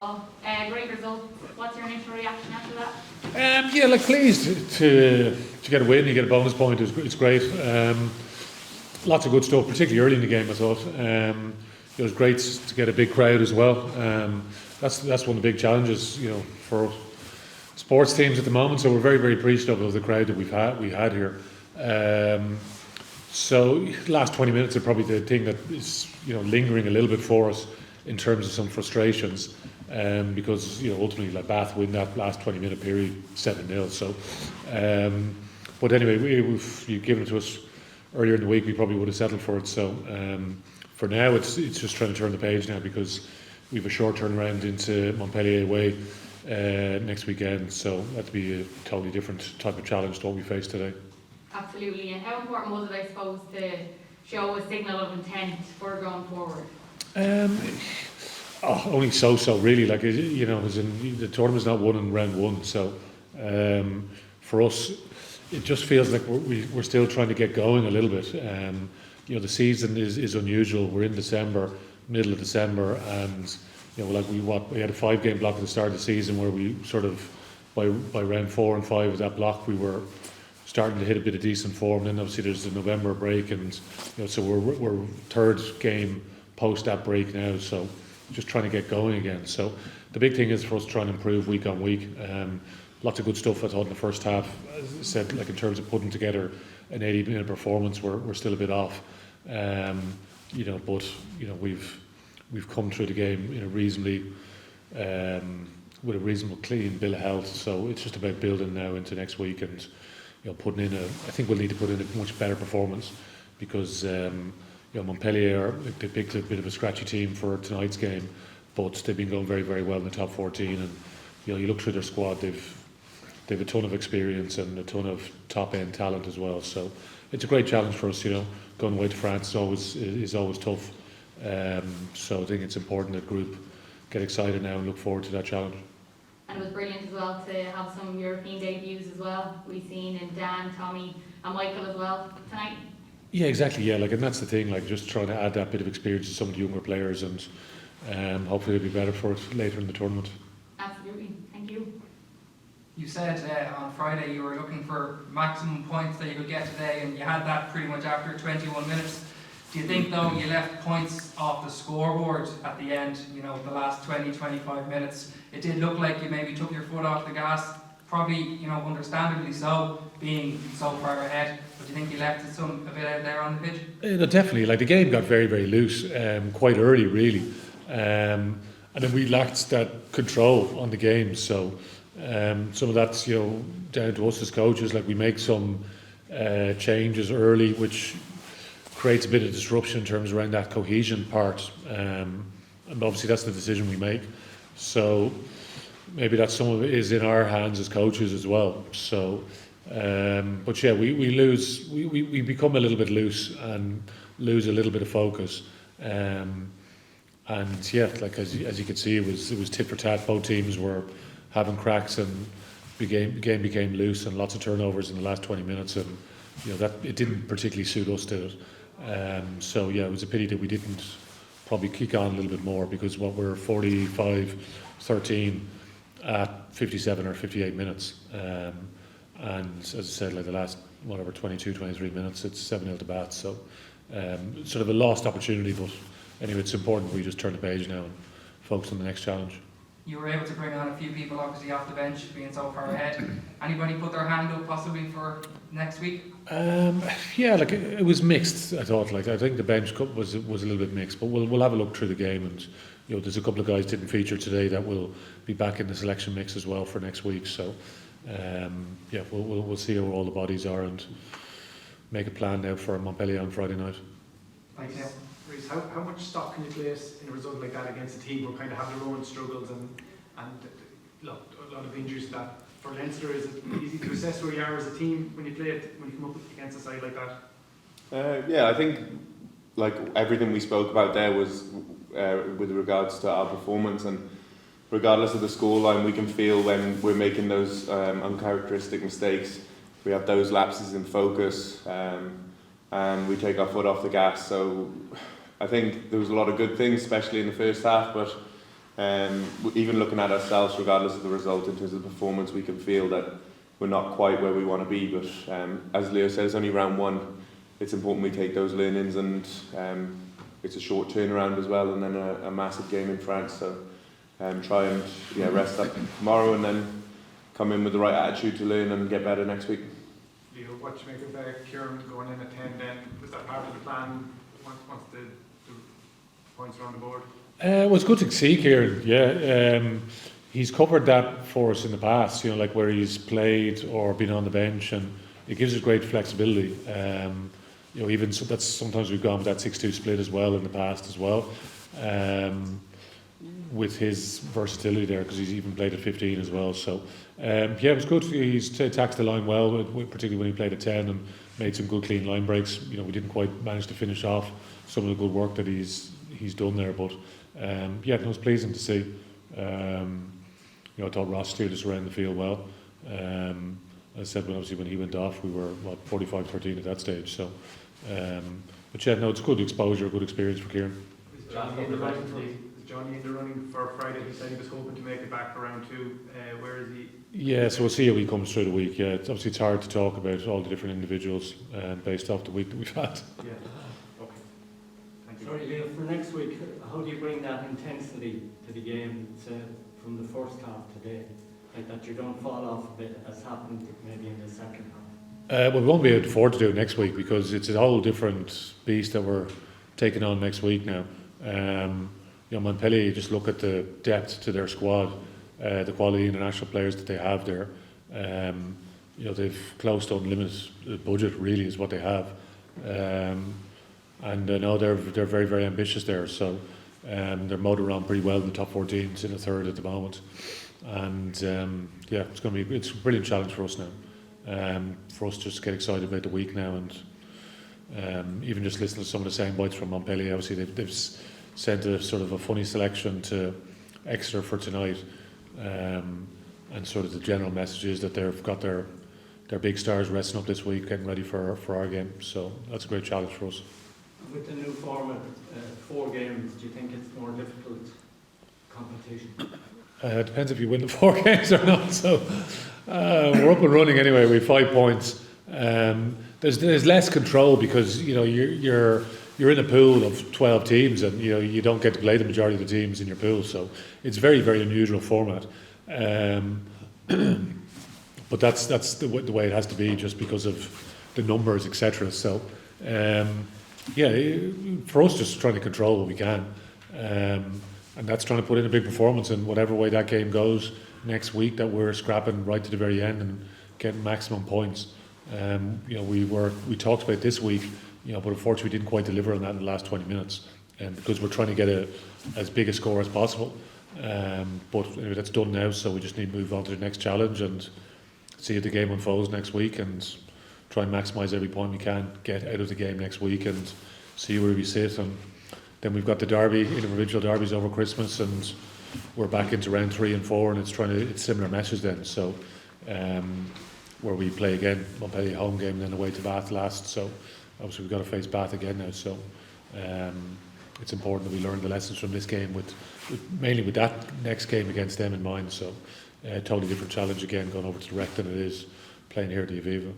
Great result. What's your initial reaction after that? Pleased to get a win. You get a bonus point. It's great. Lots of good stuff, particularly early in the game. I thought it was great to get a big crowd as well. That's one of the big challenges, for sports teams at the moment. So we're very, very appreciative of the crowd that we had here. So last 20 minutes are probably the thing that is lingering a little bit for us in terms of some frustrations. Because ultimately, like Bath win that last 20-minute period 7-0. So, but anyway, if you'd given it to us earlier in the week, we probably would have settled for it. So for now, it's just trying to turn the page now, because we have a short turnaround into Montpellier away next weekend. So that'd be a totally different type of challenge to what we faced today. Absolutely. And how important was it, I suppose, to show a signal of intent for going forward? Only so really. Like, as in, the tournament's not won in round one. So for us, it just feels like we're still trying to get going a little bit. The season is unusual. We're in December, middle of December, and we had a 5-game block at the start of the season where we sort of by round 4 and 5 of that block we were starting to hit a bit of decent form. Then obviously there's the November break, and so we're third game post that break now. So just trying to get going again. So the big thing is for us trying to improve week on week. Lots of good stuff I thought in the first half. As I said, like in terms of putting together an 80-minute performance, we're still a bit off. But we've come through the game in a reasonably with a reasonable clean bill of health. So it's just about building now into next week and putting in I think we'll need to put in a much better performance, because Montpellier, they picked a bit of a scratchy team for tonight's game, but they've been going very, very well in the top 14. And you look through their squad, they've a ton of experience and a ton of top end talent as well. So it's a great challenge for us. Going away to France is always tough. So I think it's important that group get excited now and look forward to that challenge. And it was brilliant as well to have some European debuts as well. We've seen in Dan, Tommy, and Michael as well tonight. Yeah, exactly. Yeah, and that's the thing. Just trying to add that bit of experience to some of the younger players, and hopefully it'll be better for it later in the tournament. Absolutely. Thank you. You said on Friday you were looking for maximum points that you could get today, and you had that pretty much after 21 minutes. Do you think, though, you left points off the scoreboard at the end, the last 20-25 minutes? It did look like you maybe took your foot off the gas, probably, understandably so, being so far ahead. But do you think you left it a bit out there on the pitch? No, definitely. The game got very, very loose quite early, really. And then we lacked that control on the game. So some of that's, down to us as coaches. We make some changes early, which creates a bit of disruption in terms around that cohesion part. And obviously that's the decision we make. So maybe that's some of it is in our hands as coaches as well. So, but yeah, we lose, we become a little bit loose and lose a little bit of focus. And yeah, as you can see, it was tit for tat. Both teams were having cracks, and the game became loose, and lots of turnovers in the last 20 minutes. And that it didn't particularly suit us, did it? So yeah, it was a pity that we didn't probably kick on a little bit more, because what we're 45-13 at 57 or 58 minutes. And as I said, the last 22-23 minutes, it's 7-0 to Bath. So sort of a lost opportunity, but anyway, it's important we just turn the page now and focus on the next challenge. You were able to bring on a few people, obviously, off the bench, being so far ahead. Anybody put their hand up possibly for next week? It was mixed. I thought. I think the bench was a little bit mixed, but we'll have a look through the game, and there's a couple of guys didn't feature today that will be back in the selection mix as well for next week. So we'll see how all the bodies are and make a plan now for Montpellier on Friday night. Thank you. Rhys, how much stock can you place in a result like that against a team who kind of have their own struggles and a lot of injuries? That for Leinster, is it easy to assess where you are as a team when you come up against a side like that? I think everything we spoke about there was with regards to our performance, and regardless of the scoreline, we can feel when we're making those uncharacteristic mistakes. We have those lapses in focus, and we take our foot off the gas. So I think there was a lot of good things, especially in the first half, but even looking at ourselves, regardless of the result in terms of the performance, we can feel that we're not quite where we want to be. But as Leo said, it's only round one. It's important we take those learnings, and it's a short turnaround as well, and then a massive game in France. So try and rest up tomorrow, and then come in with the right attitude to learn and get better next week. Leo, what do you make of Kieran going in at 10 then? Was that part of the plan once the points are on the board? It was good to see Kieran, he's covered that for us in the past, like where he's played or been on the bench, and it gives us great flexibility. Even so, that's sometimes we've gone with that 6-2 split as well in the past as well, with his versatility there, because he's even played at 15 as well. So it was good. He's taxed the line well, particularly when he played at 10 and made some good clean line breaks. We didn't quite manage to finish off some of the good work that he's done there, but it was pleasing to see. I thought Ross steered us around the field well. As I said, when he went off, we were 45-13 at that stage. So, it's a good exposure, a good experience for Kieran. Is Johnny in the running for Friday? He said he was hoping to make it back for round 2. Where is he? Yeah, so we'll see how he comes through the week. Yeah, it's hard to talk about all the different individuals based off the week that we've had. Yeah. Okay. Thank you. Sorry, Leo, for next week, how do you bring that intensity to the game from the first half today? Like that you don't fall off a bit as happened maybe in the second half? We won't be able to afford to do it next week, because it's a whole different beast that we're taking on next week now. Montpellier, you just look at the depth to their squad, the quality international players that they have there. They've close to unlimited budget, really, is what they have. And I know they're very, very ambitious there. So they're motored around pretty well in the top 14s, in a third at the moment. And it's a brilliant challenge for us now. For us just to get excited about the week now, and even just listening to some of the sound bites from Montpellier. Obviously they've sent a sort of a funny selection to Exeter for tonight, and sort of the general message is that they've got their big stars resting up this week, getting ready for our game. So that's a great challenge for us. With the new format, 4 games, do you think it's more difficult competition? It depends if you win the 4 games or not. So we're up and running anyway. We have 5 points. There's less control, because you're in a pool of 12 teams, and you don't get to play the majority of the teams in your pool. So it's a very, very unusual format. But that's the way it has to be, just because of the numbers, etc. So for us, just trying to control what we can. And that's trying to put in a big performance, and whatever way that game goes next week, that we're scrapping right to the very end and getting maximum points. We talked about this week, but unfortunately we didn't quite deliver on that in the last 20 minutes, because we're trying to get as big a score as possible. But anyway, that's done now, so we just need to move on to the next challenge and see if the game unfolds next week, and try and maximise every point we can get out of the game next week, and see where we sit. And then we've got the derby, individual derbies over Christmas, and we're back into round 3 and 4, and it's similar meshes then. So where we play again, Montpellier home game, then away to Bath last. So obviously we've got to face Bath again now. So it's important that we learn the lessons from this game, mainly with that next game against them in mind. So totally different challenge again, going over to the Rec than it is playing here at the Aviva.